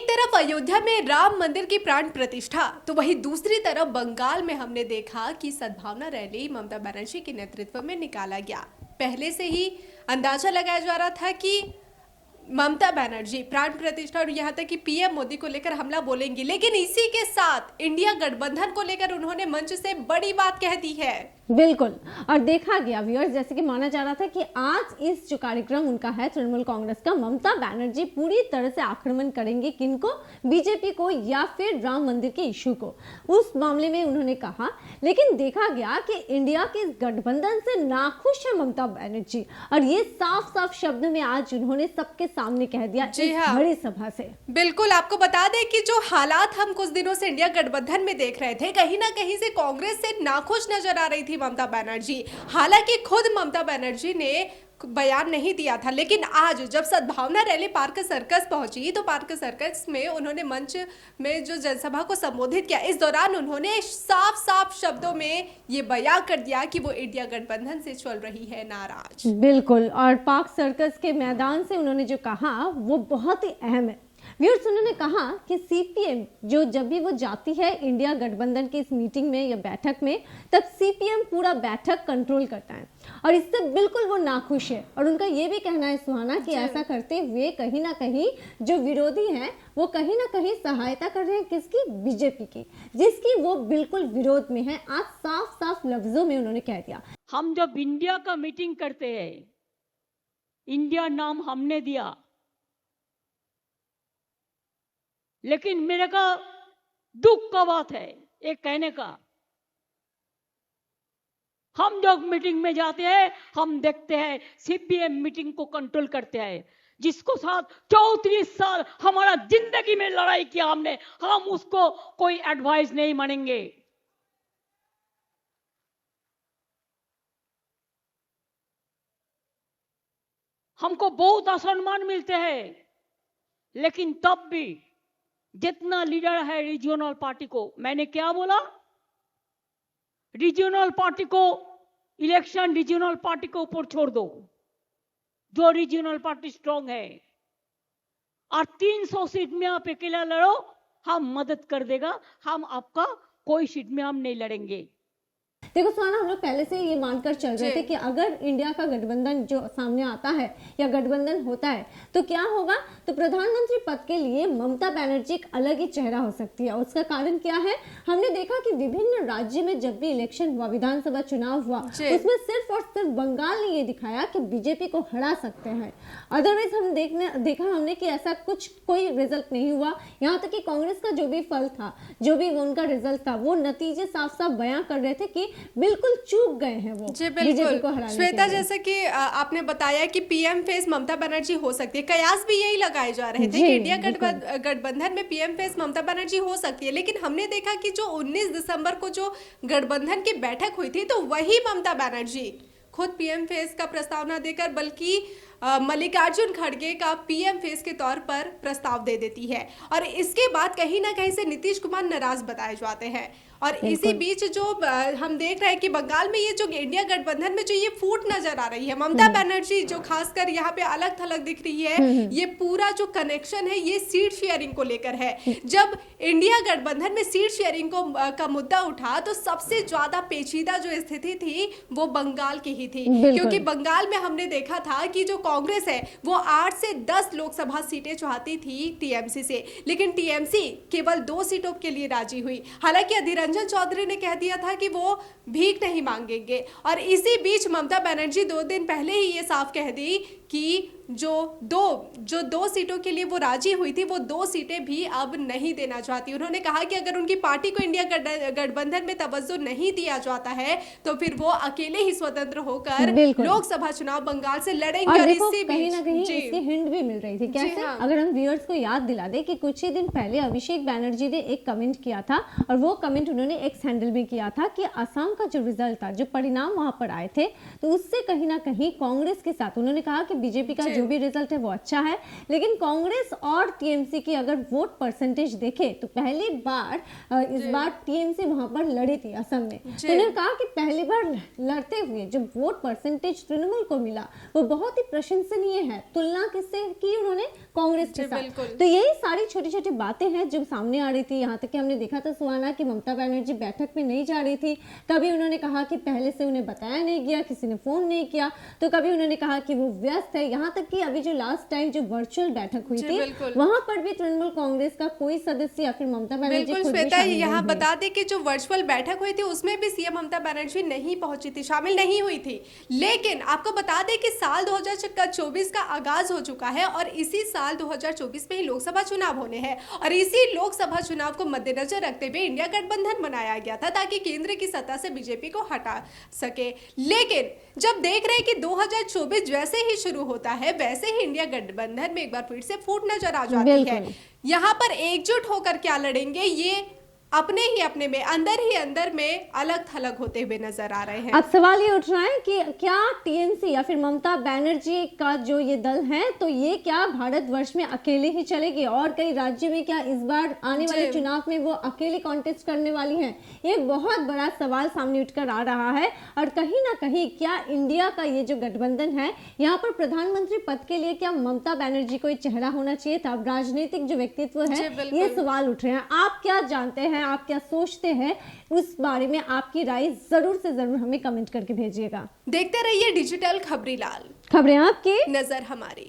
तरफ अयोध्या में राम मंदिर की प्राण प्रतिष्ठा तो वहीं दूसरी तरफ बंगाल में हमने देखा कि सद्भावना रैली ममता बनर्जी के नेतृत्व में निकाला गया। पहले से ही अंदाजा लगाया जा रहा था कि ममता बनर्जी प्राण प्रतिष्ठा और यहाँ तक कि पीएम मोदी को लेकर हमला बोलेंगी, लेकिन इसी के साथ इंडिया गठबंधन को लेकर उन्होंने मंच से बड़ी बात कह दी है। बिल्कुल, और देखा गया व्यूअर्स, जैसे कि माना जा रहा था कि आज इस जो कार्यक्रम उनका है तृणमूल कांग्रेस का, ममता बनर्जी पूरी तरह से आक्रमण करेंगे किनको, बीजेपी को या फिर राम मंदिर के इशू को, उस मामले में उन्होंने कहा। लेकिन देखा गया कि इंडिया के इस गठबंधन से नाखुश है ममता बनर्जी, और ये साफ साफ शब्द में आज उन्होंने सबके सामने कह दिया इस बड़ी सभा से। बिल्कुल, आपको बता दें कि जो हालात हम कुछ दिनों से इंडिया गठबंधन में देख रहे थे, कहीं ना कहीं से कांग्रेस से नाखुश नजर आ रही थी ममता बनर्जी। हालांकि खुद ममता बनर्जी ने बयान नहीं दिया था, लेकिन आज जब सद्भावना रैली पार्क सर्कस पहुंची तो पार्क सर्कस में उन्होंने मंच में जो जनसभा को संबोधित किया, इस दौरान उन्होंने साफ साफ शब्दों में ये बयान कर दिया कि वो इंडिया गठबंधन से चल रही है नाराज। बिल्कुल, और पार्क सर्कस के मैदान से उन्होंने जो कहा वो बहुत ही अहम है। व्यूअर्स, उन्होंने कहा कि सीपीएम जो जब भी वो जाती है इंडिया गठबंधन की इस मीटिंग में या बैठक में, तब सीपीएम पूरा बैठक कंट्रोल करता है और इससे बिल्कुल वो नाखुश है। और उनका ये भी कहना है सुहाना कि ऐसा करते हुए कहीं ना कहीं जो विरोधी हैं वो कहीं ना कहीं सहायता कर रहे हैं किसकी, बीजेपी की, जिसकी वो बिल्कुल विरोध में है। आज साफ साफ लफ्जों में उन्होंने कह दिया, हम जब इंडिया का मीटिंग करते हैं, इंडिया नाम हमने दिया, लेकिन मेरे का दुख का बात है एक कहने का, हम जब मीटिंग में जाते हैं हम देखते हैं सीपीएम मीटिंग को कंट्रोल करते हैं, जिसको साथ 34 साल हमारा जिंदगी में लड़ाई किया हमने, हम उसको कोई एडवाइस नहीं मानेंगे। हमको बहुत असम्मान मिलते हैं, लेकिन तब भी जितना लीडर है रीजनल पार्टी को, मैंने क्या बोला, रीजनल पार्टी को इलेक्शन रीजनल पार्टी को ऊपर छोड़ दो, जो रीजनल पार्टी स्ट्रांग है, और 300 सीट में आप अकेला लड़ो, हम मदद कर देगा, हम आपका कोई सीट में हम नहीं लड़ेंगे। देखो सुहाना, हम लोग पहले से ये मानकर चल रहे थे कि अगर इंडिया का गठबंधन जो सामने आता है या गठबंधन होता है तो क्या होगा, तो प्रधानमंत्री पद के लिए ममता बनर्जी एक अलग ही चेहरा हो सकती है। उसका कारण क्या है, हमने देखा कि विभिन्न राज्य में जब भी इलेक्शन हुआ, विधानसभा चुनाव हुआ, उसमें सिर्फ और सिर्फ बंगाल ने ये दिखाया कि बीजेपी को हरा सकते हैं। अदरवाइज हम देखा हमने कि ऐसा कुछ कोई रिजल्ट नहीं हुआ। यहाँ तक कि कांग्रेस का जो भी फल था, जो भी उनका रिजल्ट था, वो नतीजे साफ साफ बयां कर रहे थे कि बिल्कुल चूक गए हैं वो बीजेपी को हराने। श्वेता, जैसे कि आपने बताया कि पीएम फेस ममता बनर्जी हो सकती है, कयास भी यही लगाए जा रहे थे कि इंडिया गठबंधन में पीएम फेस ममता बनर्जी हो सकती है। लेकिन हमने देखा कि जो 19 दिसंबर को जो गठबंधन की बैठक हुई थी, तो वही ममता बनर्जी खुद पीएम फेस का प्रस्ताव न देकर बल्कि मल्लिकार्जुन खड़गे का पीएम फेस के तौर पर प्रस्ताव दे देती है, और इसके बाद कहीं ना कहीं से नीतीश कुमार नाराज बताए जाते हैं। और इसी बीच जो हम देख रहे हैं कि बंगाल में ये जो इंडिया गठबंधन में जो ये फूट नजर आ रही है, ममता बनर्जी जो खासकर यहाँ पे अलग थलग दिख रही है, ये पूरा जो कनेक्शन है ये सीट शेयरिंग को लेकर है। जब इंडिया गठबंधन में सीट शेयरिंग का मुद्दा उठा तो सबसे ज्यादा पेचीदा जो स्थिति थी वो बंगाल की ही थी, क्योंकि बंगाल में हमने देखा था कि जो कांग्रेस है वो 8 से 10 लोकसभा सीटें चाहती थी टीएमसी से, लेकिन टीएमसी केवल 2 सीटों के लिए राजी हुई। हालांकि अधीर रंजन चौधरी ने कह दिया था कि वो भीख नहीं मांगेंगे, और इसी बीच ममता बनर्जी 2 दिन पहले ही ये साफ कह दी कि जो दो सीटों के लिए वो राजी हुई थी, वो 2 सीटें भी अब नहीं देना चाहती। उन्होंने कहा कि अगर उनकी पार्टी को इंडिया गठबंधन में तवज्जो नहीं दिया जाता है तो फिर वो अकेले ही स्वतंत्र होकर लोकसभा चुनाव बंगाल से लड़ेंगे। और इससे कहीं ना कहीं इसकी हिंट भी मिल रही थी। कैसे? अगर हम व्यूअर्स को याद दिला दे कि कुछ ही दिन पहले अभिषेक बनर्जी ने एक कमेंट किया था, और वो कमेंट उन्होंने एक्स हैंडल में किया था कि असम का जो रिजल्ट था, जो परिणाम वहां पर आए थे, तो उससे कहीं ना कहीं कांग्रेस के साथ उन्होंने कहा कि बीजेपी का जो भी रिजल्ट है वो अच्छा है, लेकिन कांग्रेस और टीएमसी की अगर वोट परसेंटेज देखे तो पहली बार इस बार टीएमसी वहां पर लड़ी थी असम में। तो उन्होंने कहा कि पहली बार लड़ते हुए जो वोट परसेंटेज तृणमूल को मिला वो बहुत ही प्रशंसनीय है। तुलना किससे की उन्होंने? कांग्रेस के साथ। तो यही सारी छोटी छोटी बातें हैं जो सामने आ रही थी। यहाँ तक कि हमने देखा था सुहाना कि ममता बनर्जी बैठक में नहीं जा रही थी। कभी उन्होंने कहा कि पहले से उन्हें बताया नहीं गया, किसी ने फोन नहीं किया, तो कभी उन्होंने कहा कि वो व्यस्त है। यहाँ तक कि अभी जो लास्ट टाइम जो वर्चुअल बैठक हुई थी वहां पर भी तृणमूल कांग्रेस का कोई सदस्य या फिर ममता बनर्जी खुद भी शामिल यहाँ नहीं बता दें कि जो वर्चुअल बैठक हुई थी उसमें भी सीएम ममता बनर्जी नहीं पहुंची थी, शामिल नहीं हुई थी। लेकिन आपको बता दें कि साल 2024 का आगाज हो चुका है और इसी साल 2024 में ही लोकसभा चुनाव होने हैं और इसी लोकसभा चुनाव को मद्देनजर रखते हुए इंडिया गठबंधन बनाया गया था ताकि केंद्र की सत्ता से बीजेपी को हटा सके। लेकिन जब देख रहे हैं कि 2024 जैसे ही शुरू होता है वैसे ही इंडिया गठबंधन में एक बार फिर से फूट नजर आ जाती है। यहाँ पर एकजुट होकर क्या लड़ेंगे ये अपने ही अपने में अंदर ही अंदर में अलग थलग होते हुए नजर आ रहे हैं। अब सवाल ये उठ रहा है कि क्या टीएमसी या फिर ममता बनर्जी का जो ये दल है तो ये क्या भारतवर्ष में अकेले ही चलेगी और कई राज्य में क्या इस बार आने वाले चुनाव में वो अकेले कॉन्टेस्ट करने वाली हैं? ये बहुत बड़ा सवाल सामने उठकर आ रहा है। और कहीं ना कहीं क्या इंडिया का ये जो गठबंधन है यहाँ पर प्रधानमंत्री पद के लिए क्या ममता बनर्जी को चेहरा होना चाहिए था? अब राजनीतिक जो व्यक्तित्व है ये सवाल उठ रहे हैं। आप क्या जानते हैं, आप क्या सोचते हैं उस बारे में? आपकी राय जरूर से जरूर हमें कमेंट करके भेजिएगा। देखते रहिए डिजिटल खबरीलाल, खबरें आपकी, नजर हमारी।